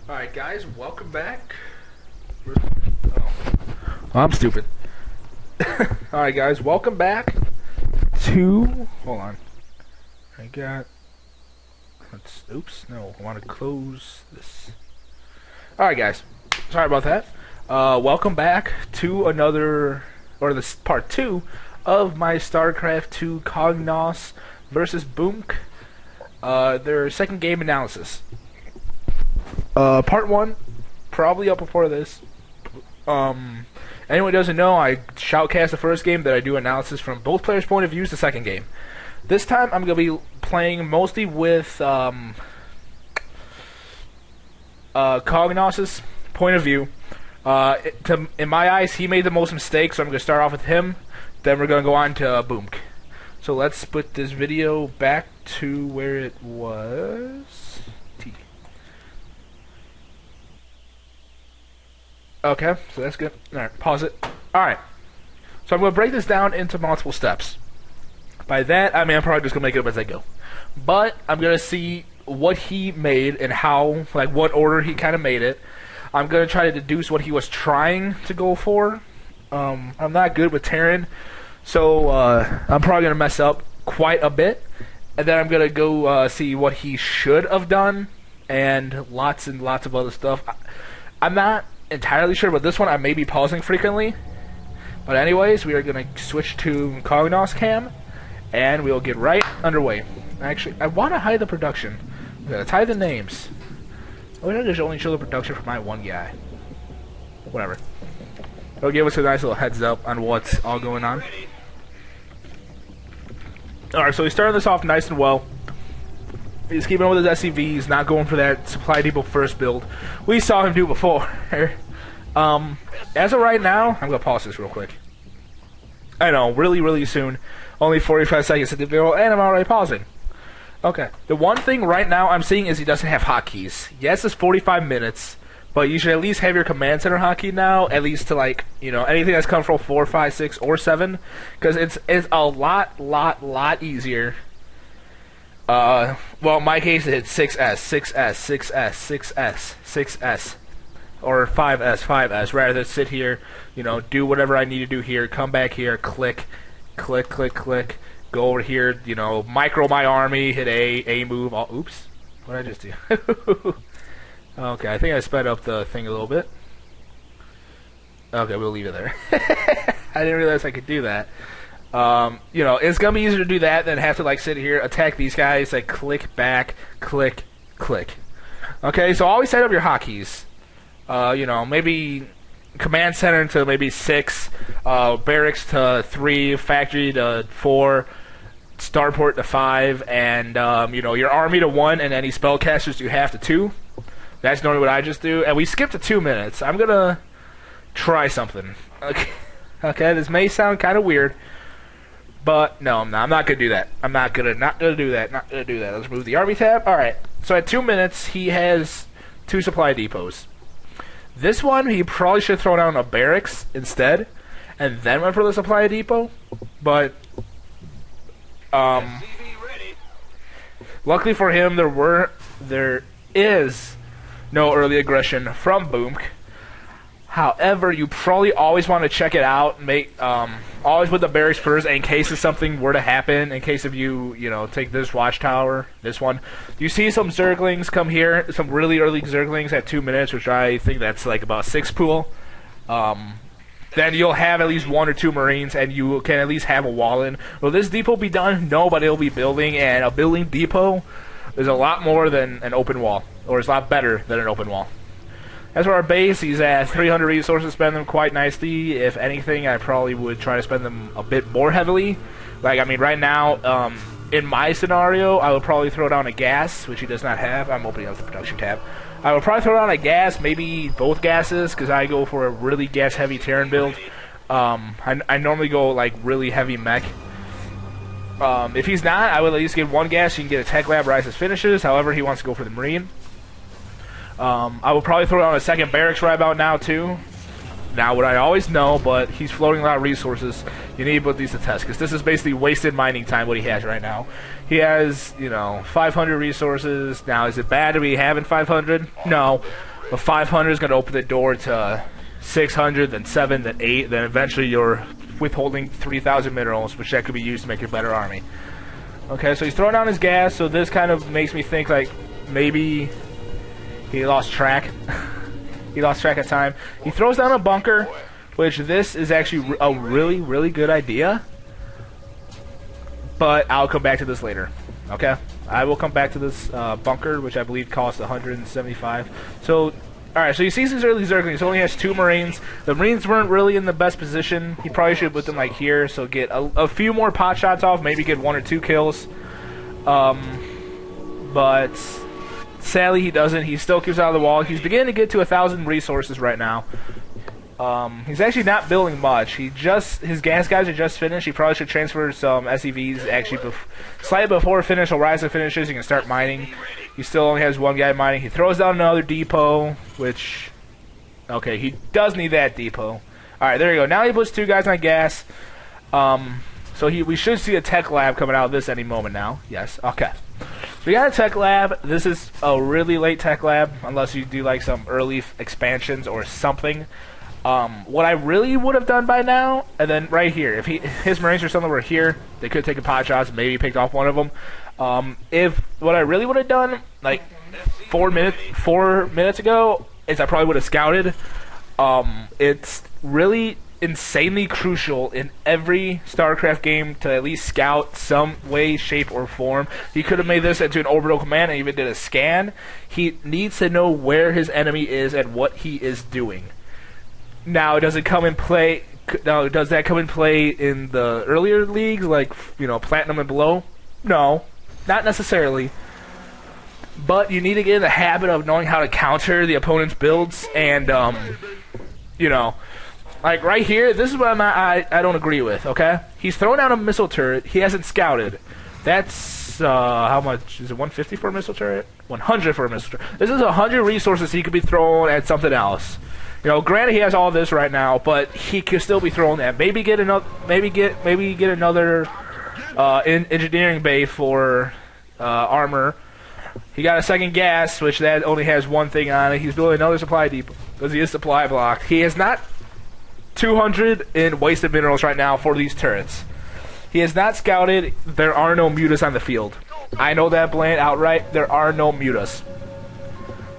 Alright guys, welcome back. I'm stupid. Alright guys, welcome back to... Hold on. I got... Oops, no, I want to close this. Alright guys, sorry about that. Welcome back to another... Or this part 2 of my Starcraft 2 Cognas versus Boomke. Their second game analysis. Part 1, probably up before this. Anyone who doesn't know, I shoutcast the first game, that I do analysis from both players' point of views the second game. This time, I'm going to be playing mostly with Cognas' point of view. In my eyes, he made the most mistakes, so I'm going to start off with him. Then we're going to go on to Boomke. So let's put this video back to where it was. Okay, so that's good. Alright, pause it. Alright. So I'm going to break this down into multiple steps. By that, I mean I'm probably just going to make it up as I go. But I'm going to see what he made and how, like what order he kind of made it. I'm going to try to deduce what he was trying to go for. I'm not good with Terran, so I'm probably going to mess up quite a bit. And then I'm going to go see what he should have done and lots of other stuff. I'm not entirely sure, but this one I may be pausing frequently. But anyways, we are going to switch to Cognas cam, and we'll get right underway. Actually, I want to hide the production. I'm going to hide the names. Why don't I just only show the production for my one guy? Whatever. It'll give us a nice little heads up on what's all going on. Alright, so he's starting this off nice and well. He's keeping up with his SCVs, not going for that supply depot first build. We saw him do before. As of right now, I'm going to pause this real quick. I know, really soon. Only 45 seconds into the video, and I'm already pausing. Okay, the one thing right now I'm seeing is he doesn't have hotkeys. Yes, it's 45 minutes, but you should at least have your command center hotkey now, at least to, like, you know, anything that's Control 4, 5, 6, or 7, because it's a lot easier. Well, in my case, it's 6S, 6S, 6S, 6S, 6S, or 5S, rather than sit here, you know, do whatever I need to do here, come back here, click, go over here, you know, micro my army, hit A move, oops, what did I just do? Okay, I think I sped up the thing a little bit. Okay, we'll leave it there. I didn't realize I could do that. You know, it's gonna be easier to do that than have to like sit here, attack these guys, like click back, click. Okay, so always set up your hotkeys. You know, maybe command center to maybe 6, barracks to 3, factory to 4, starport to 5, and you know, your army to 1, and any spellcasters you have to 2. That's normally what I just do, and we skip to 2 minutes. I'm gonna try something. Okay, this may sound kind of weird. But no, I'm not gonna do that. I'm not gonna do that. Let's move the army tab. All right. So at 2 minutes, he has 2 supply depots. This one, he probably should throw down a barracks instead, and then went for the supply depot. But luckily for him, there is no early aggression from Boomke. However, you probably always want to check it out. Always put the barracks first in case if something were to happen. In case if you know, take this watchtower, this one. You see some Zerglings come here, some really early Zerglings at 2 minutes, which I think that's like about 6 pool. Then you'll have at least 1 or 2 Marines, and you can at least have a wall in. Will this depot be done? No, but it'll be building, and a building depot is a lot more than an open wall, or it's a lot better than an open wall. As for our base, he's at 300 resources, spend them quite nicely. If anything, I probably would try to spend them a bit more heavily. Like, I mean, right now, in my scenario, I would probably throw down a gas, which he does not have. I'm opening up the production tab. I would probably throw down a gas, maybe both gases, because I go for a really gas-heavy Terran build. I normally go, like, really heavy mech. If he's not, I would at least give 1 gas. You can get a tech lab, rises, finishes. However, he wants to go for the Marine. I will probably throw down a second barracks right about now too. Now, what I always know, but he's floating a lot of resources. You need to put these to test, because this is basically wasted mining time, what he has right now. He has, 500 resources. Now, is it bad to be having 500? No. But 500 is going to open the door to 600, then 7, then 8, then eventually you're withholding 3,000 minerals, which that could be used to make a better army. Okay, so he's throwing down his gas, so this kind of makes me think like maybe he lost track. He lost track of time. He throws down a bunker, which this is actually a really, really good idea. But I'll come back to this later. Okay? I will come back to this bunker, which I believe costs 175. So, alright, so he sees these early Zerglings. He only has 2 Marines. The Marines weren't really in the best position. He probably should put them like here, so get a few more pot shots off, maybe get 1 or 2 kills. But sadly he doesn't. He still keeps out of the wall. He's beginning to get to 1,000 resources right now. He's actually not building much. His gas guys are just finished. He probably should transfer some SEVs actually slightly before finish. Horizon finishes, he can start mining. He still only has 1 guy mining. He throws down another depot, which, okay, he does need that depot. Alright, there you go. Now he puts 2 guys on gas. So we should see a tech lab coming out of this any moment now. Yes, okay. We got a tech lab. This is a really late tech lab, unless you do like some early expansions or something. What I really would have done by now, and then right here, if his Marines or something were here, they could have taken pot shots, maybe picked off one of them. If what I really would have done, like 4 minutes ago, is I probably would have scouted. It's really insanely crucial in every StarCraft game to at least scout some way, shape, or form. He could have made this into an orbital command and even did a scan. He needs to know where his enemy is and what he is doing. Now, does it come in play? Now, does that come in play in the earlier leagues, like Platinum and below? No, not necessarily. But you need to get in the habit of knowing how to counter the opponent's builds, and like right here, this is what I don't agree with. Okay, he's throwing out a missile turret. He hasn't scouted. That's how much is it? 150 for a missile turret? 100 for a missile turret. This is 100 resources he could be throwing at something else. Granted he has all this right now, but he could still be throwing that. Maybe get another. Maybe get another engineering bay for armor. He got a second gas, which that only has 1 thing on it. He's building another supply depot because he is supply blocked. He has not 200 in wasted minerals right now for these turrets. He has not scouted. There are no mutas on the field. I know that bland outright. There are no mutas.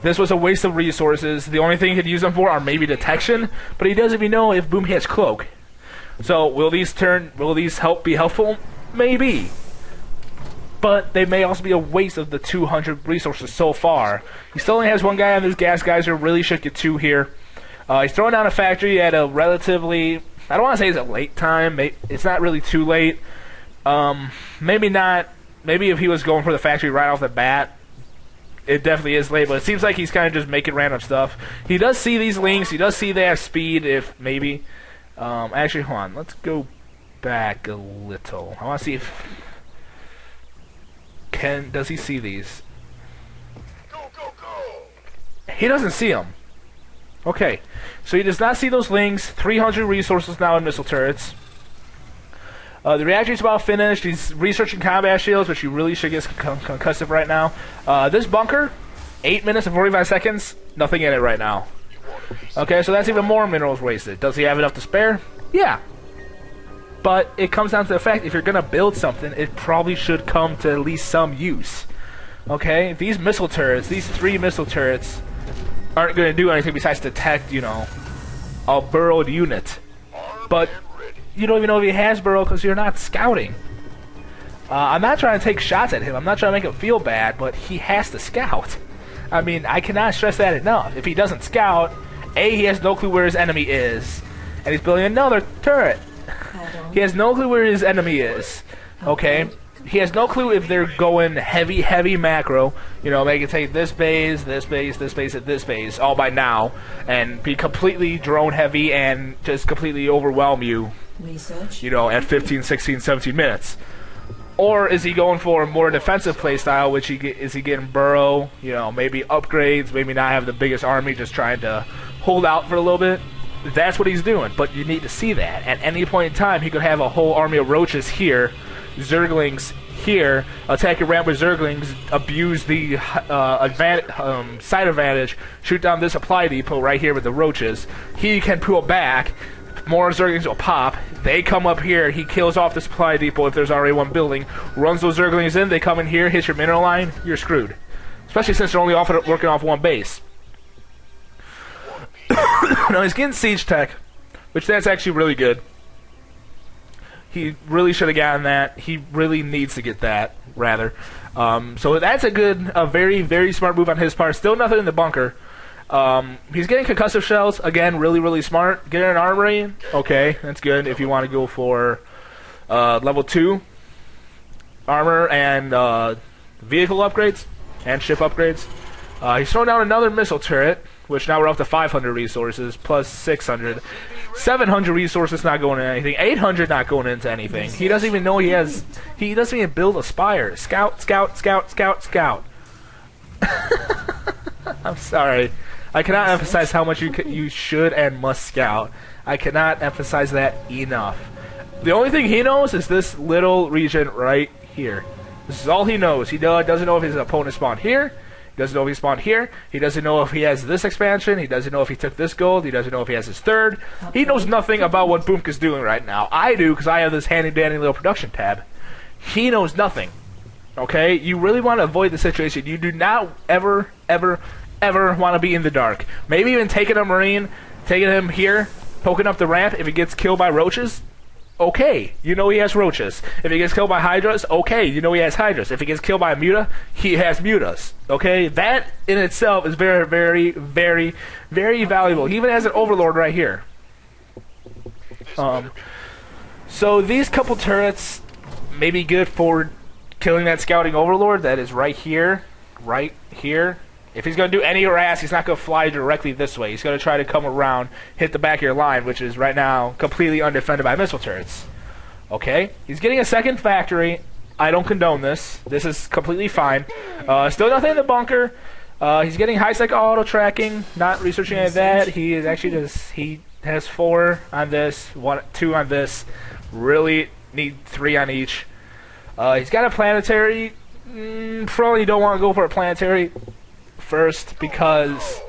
This was a waste of resources. The only thing he could use them for are maybe detection, but he doesn't even know if Boomke has cloak. So will these be helpful? Maybe. But they may also be a waste of the 200 resources so far. He still only has 1 guy on this gas geyser. Really should get 2 here. He's throwing down a factory at a relatively, I don't want to say it's a late time. It's not really too late. Maybe not. Maybe if he was going for the factory right off the bat, it definitely is late, but it seems like he's kind of just making random stuff. He does see these links. He does see they have speed, if maybe. Actually, hold on. Let's go back a little. I want to see if... Does he see these? He doesn't see them. Okay. So he does not see those links. 300 resources now in missile turrets. The reactor's about finished. He's researching combat shields, which you really should get concussive right now. This bunker, 8 minutes and 45 seconds, nothing in it right now. Okay, so that's even more minerals wasted. Does he have enough to spare? Yeah. But it comes down to the fact, if you're going to build something, it probably should come to at least some use. Okay? These missile turrets, these 3 missile turrets, aren't going to do anything besides detect, a burrowed unit. But you don't even know if he has burrow because you're not scouting. I'm not trying to take shots at him. I'm not trying to make him feel bad, but he has to scout. I mean, I cannot stress that enough. If he doesn't scout, A, he has no clue where his enemy is, and he's building another turret. He has no clue where his enemy is. Okay? He has no clue if they're going heavy macro. They can take this base, this base, this base, and this base all by now, and be completely drone heavy and just completely overwhelm you. At 15, 16, 17 minutes. Or is he going for a more defensive playstyle, which is he getting burrow, maybe upgrades, maybe not have the biggest army, just trying to hold out for a little bit? That's what he's doing, but you need to see that. At any point in time, he could have a whole army of roaches here, Zerglings here, attack your ramp with Zerglings, abuse the side advantage, shoot down this supply depot right here with the roaches. He can pull back, more Zerglings will pop, they come up here, he kills off the supply depot if there's already one building, runs those Zerglings in, they come in here, hits your mineral line, you're screwed. Especially since they're only working off one base. Now he's getting siege tech, which that's actually really good. He really should have gotten that. He really needs to get that, rather. So that's a very, very smart move on his part. Still nothing in the bunker. He's getting concussive shells. Again, really, really smart. Getting an armory. Okay, that's good if you want to go for level 2 armor and vehicle upgrades and ship upgrades. He's throwing down another missile turret, which now we're up to 500 resources, plus 600. 700 resources not going into anything. 800 not going into anything. He doesn't even know he doesn't even build a spire. Scout, scout, scout, scout, scout. I'm sorry. I cannot emphasize how much you should and must scout. I cannot emphasize that enough. The only thing he knows is this little region right here. This is all he knows. He doesn't know if his opponent spawned here. He doesn't know if he spawned here. He doesn't know if he has this expansion. He doesn't know if he took this gold. He doesn't know if he has his third. He knows nothing about what Boomke is doing right now. I do, because I have this handy-dandy little production tab. He knows nothing. Okay? You really want to avoid the situation. You do not ever, ever, ever want to be in the dark. Maybe even taking a Marine, taking him here, poking up the ramp. If he gets killed by roaches, okay, you know he has roaches. If he gets killed by hydras, okay, you know he has hydras. If he gets killed by a muta, he has mutas. Okay, that in itself is very, very, very, very valuable. He even has an overlord right here. So these couple turrets may be good for killing that scouting overlord that is right here, right here. If he's going to do any harass, he's not going to fly directly this way. He's going to try to come around, hit the back of your line, which is right now completely undefended by missile turrets. Okay? He's getting a second factory. I don't condone this. This is completely fine. Still nothing in the bunker. He's getting high-sec auto-tracking, not researching any of that. He is actually he has 4 on this, 2 on this. Really need 3 on each. He's got a planetary. Probably don't want to go for a planetary first because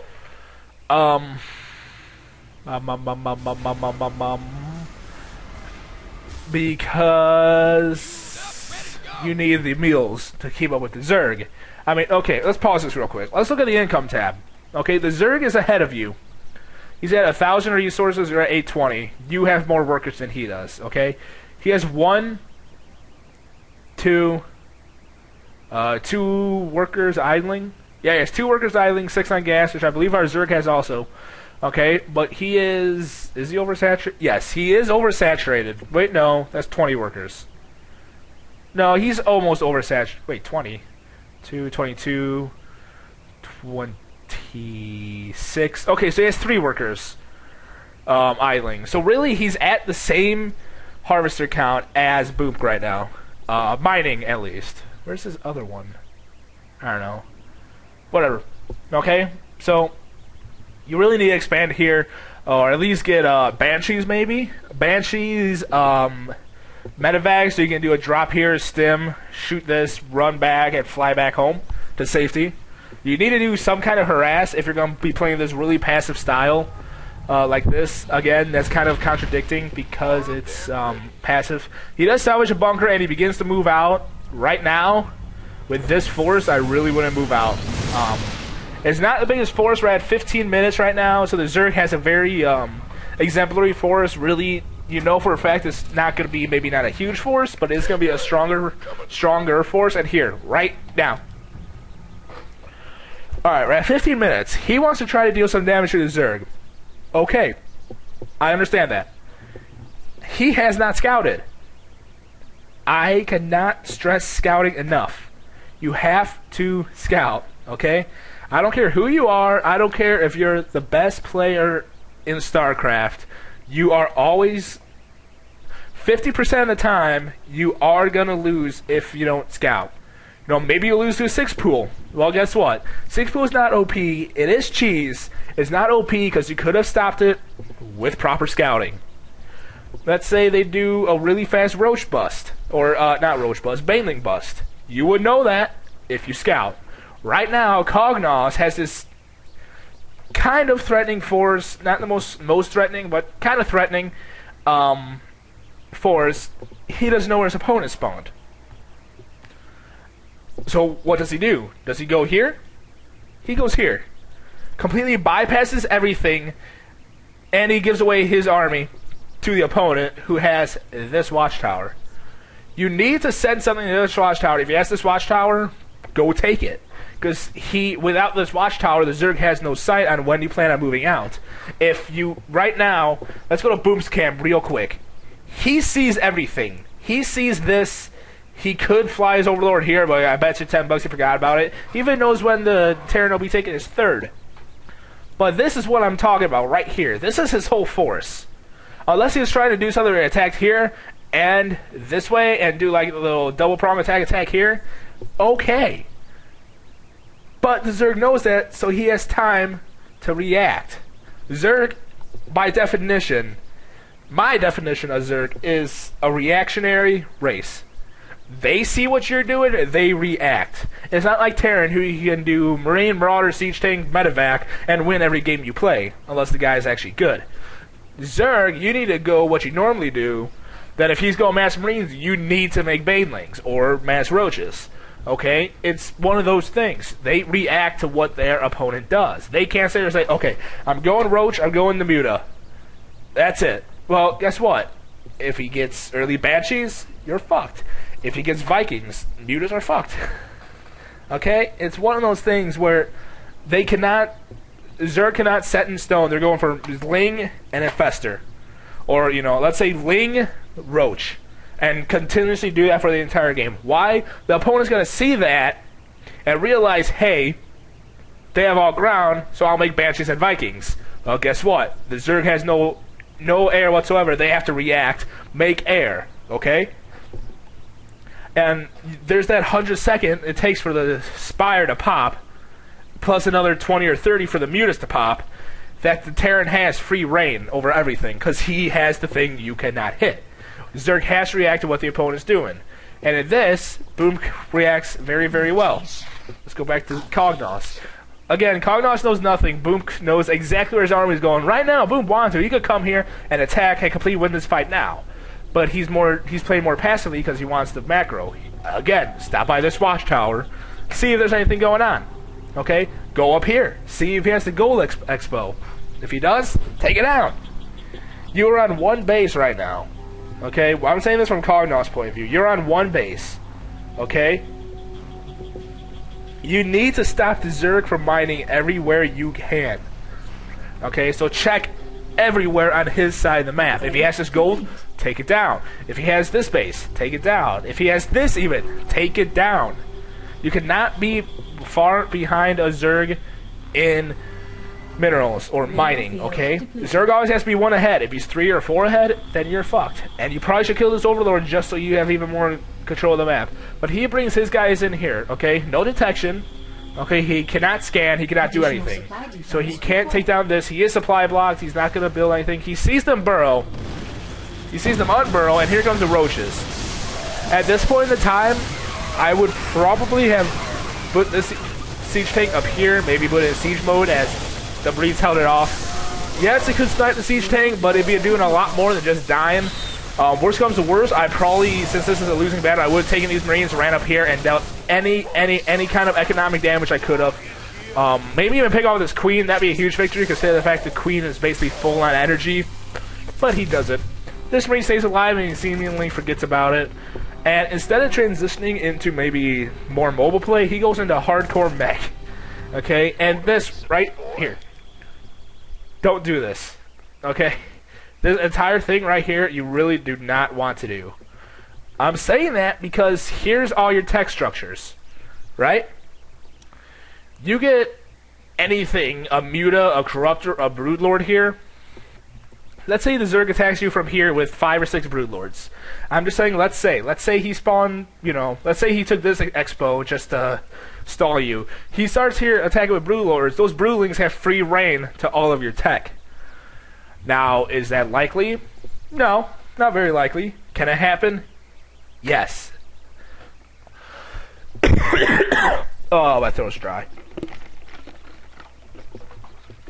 you need the meals to keep up with the Zerg. I mean, okay, let's pause this real quick. Let's look at the income tab. Okay, the Zerg is ahead of you. He's at 1,000 resources, you're at 820. You have more workers than he does, okay? He has 2 workers idling. Yeah, he has 2 workers idling, 6 on gas, which I believe our Zerg has also. Okay, but he is he oversaturated? Yes, he is oversaturated. Wait, no, that's 20 workers. No, he's almost oversaturated. Wait, 20. 22, 26. Okay, so he has 3 workers idling. So really, he's at the same harvester count as Boomke right now. Mining, at least. Where's his other one? I don't know. Whatever. Okay, so you really need to expand here, or at least get Banshees maybe. Banshees, medevacs, so you can do a drop here, stim, shoot this, run back, and fly back home to safety. You need to do some kind of harass if you're going to be playing this really passive style like this. Again, that's kind of contradicting because it's passive. He does salvage a bunker and he begins to move out. Right now, with this force, I really wouldn't move out. It's not the biggest force. We're at 15 minutes right now, so the Zerg has a very exemplary force. Really, you know for a fact it's not going to be maybe not a huge force, but it's going to be a stronger force. And here, right now. Alright, we're at 15 minutes. He wants to try to deal some damage to the Zerg. Okay, I understand that. He has not scouted. I cannot stress scouting enough. You have to scout, okay? I don't care who you are. I don't care if you're the best player in StarCraft. You are always, 50% of the time, you are going to lose if you don't scout. You know, maybe you lose to a 6 pool. Well, guess what? 6 pool is not OP. It is cheese. It's not OP because you could have stopped it with proper scouting. let's say they do a really fast Roach bust. Or, not Roach bust, Baneling bust. You would know that if you scout. Right now, Cognas has this kind of threatening force, not the most threatening, but kind of threatening force. He doesn't know where his opponent spawned. So what does he do? Does he go here? He goes here. Completely bypasses everything, and he gives away his army to the opponent, who has this watchtower. You need to send something to this watchtower. If he has this watchtower, go take it. Because without this watchtower, the Zerg has no sight on when you plan on moving out. If you, right now, let's go to Boom's camp real quick. He sees everything. He sees this. He could fly his Overlord here, but I bet you $10 he forgot about it. He even knows when the Terran will be taking his third. But this is what I'm talking about right here. This is his whole force. Unless he was trying to do something to attack here and this way and do like a little double prong attack here, okay. But the Zerg knows that, so he has time to react. Zerg, by definition, my definition of Zerg is a reactionary race. They see what you're doing, they react. It's not like Terran, who you can do Marine, Marauder, Siege Tank, Medevac, and win every game you play, unless the guy is actually good. Zerg, you need to go what you normally do. That if he's going Mass Marines, you need to make Banelings, or Mass Roaches. Okay? It's one of those things. They react to what their opponent does. They can't sit there and say, okay, I'm going Roach, I'm going the Muta. That's it. Well, guess what? If he gets early Banshees, you're fucked. If he gets Vikings, Mutas are fucked. Okay? It's one of those things where they cannot... Zerg cannot set in stone. They're going for Ling and Infester. Or, you know, let's say Ling, Roach. And continuously do that for the entire game. Why? The opponent's going to see that and realize, hey, they have all ground, so I'll make Banshees and Vikings. Well, guess what? The Zerg has no air whatsoever. They have to react, make air. Okay? And there's that 100 second it takes for the Spire to pop, plus another 20 or 30 for the Mutas to pop, that the Terran has free reign over everything, because he has the thing you cannot hit. Zerg has to react to what the opponent's doing. And in this, Boom reacts very, very well. Let's go back to Cognas. Again, Cognas knows nothing. Boom knows exactly where his army is going. Right now, Boom wants to. He could come here and attack and completely win this fight now. But he's playing more passively because he wants the macro. Again, stop by this watchtower, see if there's anything going on. Okay? Go up here. See if he has the gold expo. If he does, take it out. You are on one base right now. Okay? Well, I'm saying this from Cognos' point of view. You're on one base. Okay? You need to stop the Zerg from mining everywhere you can. Okay? So check everywhere on his side of the map. If he has this gold, take it down. If he has this base, take it down. If he has this even, take it down. You cannot be far behind a Zerg in minerals or mining, okay? Zerg always has to be one ahead. If he's 3 or 4 ahead, then you're fucked. And you probably should kill this Overlord just so you have even more control of the map. But he brings his guys in here, okay? No detection. Okay, he cannot scan, he cannot do anything. So he can't take down this. He is supply blocked, he's not going to build anything. He sees them burrow. He sees them unburrow, and here comes the Roaches. At this point in the time, I would probably have put this siege tank up here, maybe put it in siege mode as the Breeds held it off. Yes, it could snipe the siege tank, but it'd be doing a lot more than just dying. Worst comes to worst, I probably, since this is a losing battle, I would have taken these Marines, ran up here, and dealt any kind of economic damage I could have. Maybe even pick off this Queen. That'd be a huge victory, considering the fact the Queen is basically full on energy. But he doesn't. This Marine stays alive and he seemingly forgets about it. And instead of transitioning into maybe more mobile play, he goes into hardcore mech. Okay? And this right here. Don't do this. Okay? This entire thing right here, you really do not want to do. I'm saying that because here's all your tech structures. Right? You get anything, a Muta, a Corruptor, a Broodlord here. Let's say the Zerg attacks you from here with 5 or 6 Broodlords. I'm just saying, let's say he spawned, you know, let's say he took this expo just to stall you. He starts here attacking with Broodlords. Those Broodlings have free reign to all of your tech. Now, is that likely? No. Not very likely. Can it happen? Yes. Oh, my throat's dry.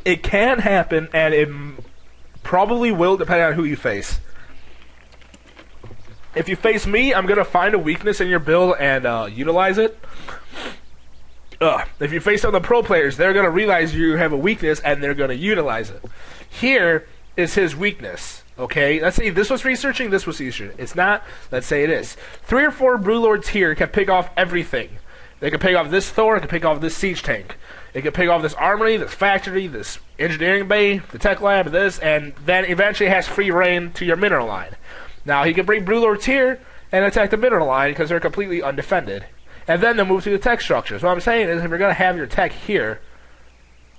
It can happen, and it probably will, depending on who you face. If you face me, I'm going to find a weakness in your build and utilize it. If you face some of the pro players, they're going to realize you have a weakness, and they're going to utilize it. Here is his weakness. Okay, let's say this was researching, this was researching. It's not, let's say it is. 3 or 4 Brew Lords here can pick off everything. They can pick off this Thor, can pick off this siege tank. They can pick off this armory, this factory, this engineering bay, the tech lab, this, and then eventually has free reign to your mineral line. Now he can bring Brew Lords here and attack the mineral line because they're completely undefended. And then they'll move to the tech structures. What I'm saying is if you're going to have your tech here,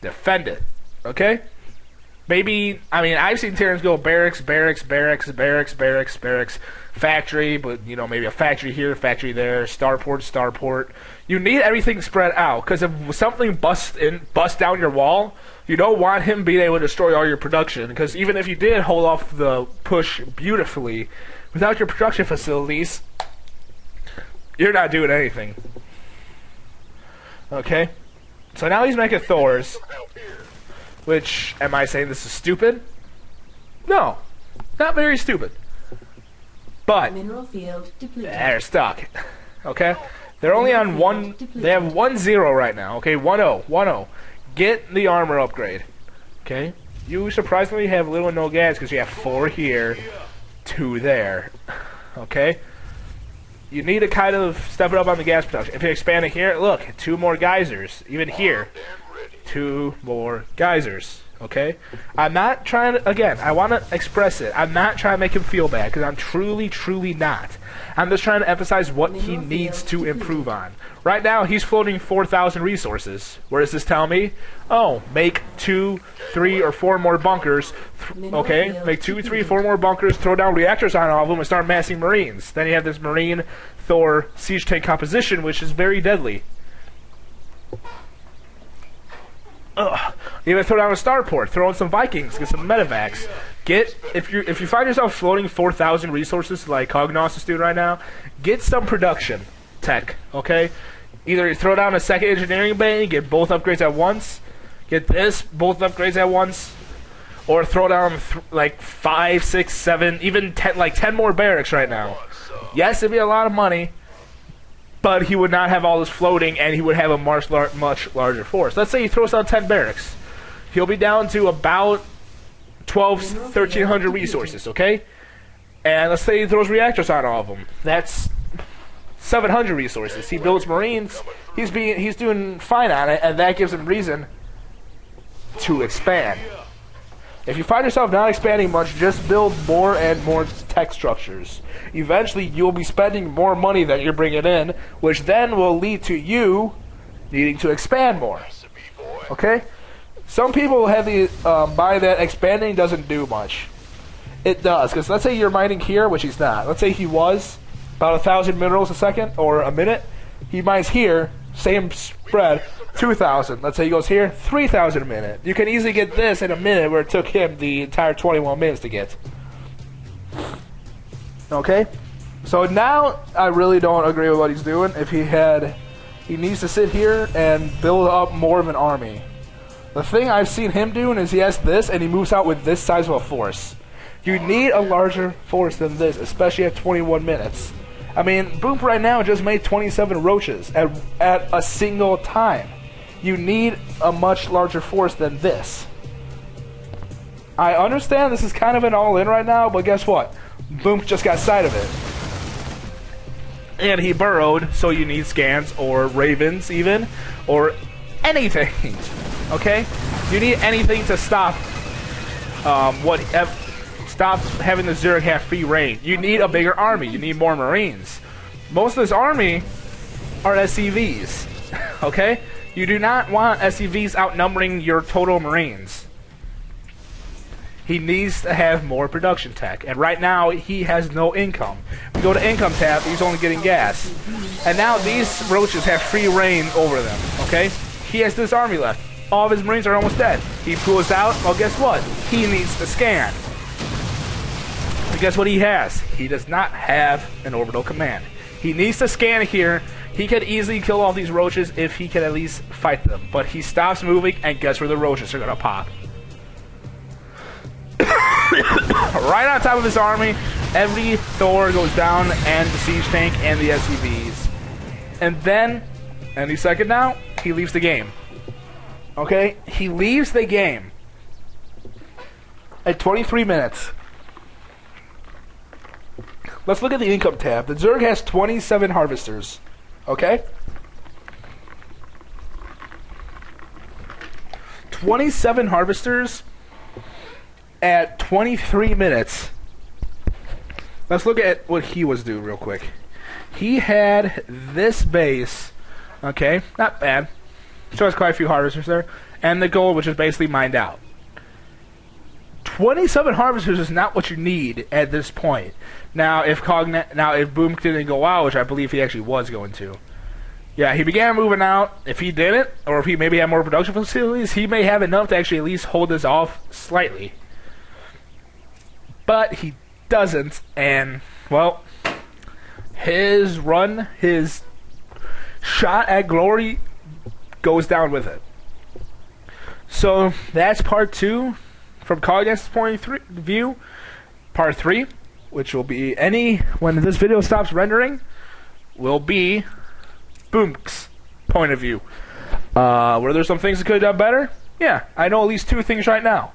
defend it. Okay? Maybe, I mean, I've seen Terrans go barracks, barracks, barracks, barracks, barracks, barracks, factory, but, you know, maybe a factory here, factory there, starport, starport. You need everything spread out, because if something busts down your wall, you don't want him being able to destroy all your production, because even if you did hold off the push beautifully, without your production facilities, you're not doing anything. Okay? So now he's making Thors. Which, am I saying this is stupid? No. Not very stupid. But, Mineral field depleted. They're stuck. Okay? They're only on 1, they have 1-0 right now. Okay, 1-0, 1-0. Get the armor upgrade. Okay? You surprisingly have little or no gas because you have 4 here, 2 there. Okay? You need to kind of step it up on the gas production. If you expand it here, look, 2 more geysers. Even here. 2 more geysers, okay? I'm not trying to, again, I want to express it. I'm not trying to make him feel bad, because I'm truly, truly not. I'm just trying to emphasize what he needs to improve on. Right now, he's floating 4,000 resources. Where does this tell me? Oh, make 2, 3, or 4 more bunkers. Okay, make 2, 3, 4 more bunkers, throw down reactors on all of them, and start massing Marines. Then you have this Marine, Thor, siege tank composition, which is very deadly. Even throw down a starport, throw in some Vikings, get some medevacs. If you find yourself floating 4,000 resources like Cognas is doing right now, get some production tech, okay? Either you throw down a second engineering bay, get both upgrades at once, get this, both upgrades at once, or throw down like 5, 6, 7, even 10, like 10 more barracks right now. Yes, it'd be a lot of money, but he would not have all this floating, and he would have a much larger force. Let's say he throws out 10 barracks. He'll be down to about 1,300 resources, okay? And let's say he throws reactors on all of them. That's 700 resources. He builds Marines. He's doing fine on it, and that gives him reason to expand. If you find yourself not expanding much, just build more and more tech structures. Eventually, you'll be spending more money that you're bringing in, which then will lead to you needing to expand more. Okay? Some people have the mind that expanding doesn't do much. It does, because let's say you're mining here, which he's not. Let's say he was about 1,000 minerals a second or a minute. He mines here, same spread, 2,000. Let's say he goes here, 3,000 a minute. You can easily get this in a minute where it took him the entire 21 minutes to get. Okay? So now I really don't agree with what he's doing. If he needs to sit here and build up more of an army. The thing I've seen him doing is he has this and he moves out with this size of a force. You need a larger force than this, especially at 21 minutes. I mean, Boomke right now just made 27 roaches at a single time. You need a much larger force than this. I understand this is kind of an all-in right now, but guess what? Boomke just got sight of it. And he burrowed, so you need scans or ravens even, or anything. Okay? You need anything to stop stop having the Zurich have free reign. You need a bigger army. You need more Marines. Most of this army are SCVs. Okay? You do not want SCVs outnumbering your total Marines. He needs to have more production tech. And right now, he has no income. We go to income tab, he's only getting gas. And now these roaches have free reign over them. Okay? He has this army left. All of his Marines are almost dead. He pulls out, well guess what? He needs to scan. guess what he has? He does not have an orbital command. He needs to scan here. He could easily kill all these roaches if he can at least fight them. But he stops moving, and guess where the roaches are going to pop? Right on top of his army. Every Thor goes down, and the siege tank, and the SCVs. And then, any second now, he leaves the game. Okay? He leaves the game at 23 minutes. Let's look at the income tab. The Zerg has 27 harvesters. Okay? 27 harvesters at 23 minutes. Let's look at what he was doing real quick. He had this base. Okay? Not bad. Still has quite a few harvesters there. And the gold, which is basically mined out. 27 harvesters is not what you need at this point. Now, if Boomke didn't go out, which I believe he actually was going to, yeah, he began moving out. If he didn't, or if he maybe had more production facilities, he may have enough to actually at least hold this off slightly. But he doesn't, and well, his run, his shot at glory, goes down with it. So that's part 2. From Cognas' point of view, part 3, which will be when this video stops rendering, will be Boomke's point of view. Were there some things that could have done better? Yeah, I know at least 2 things right now.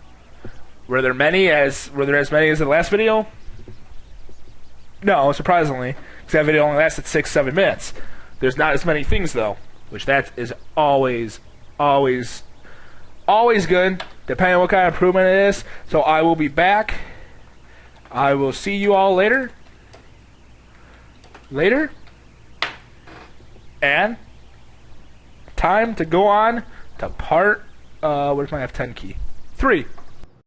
Were there as many as the last video? No, surprisingly, because that video only lasted 6-7 minutes. There's not as many things though, which that is always good, depending on what kind of improvement it is. So I will be back. I will see you all later. And time to go on to part, where's my F10 key? 3.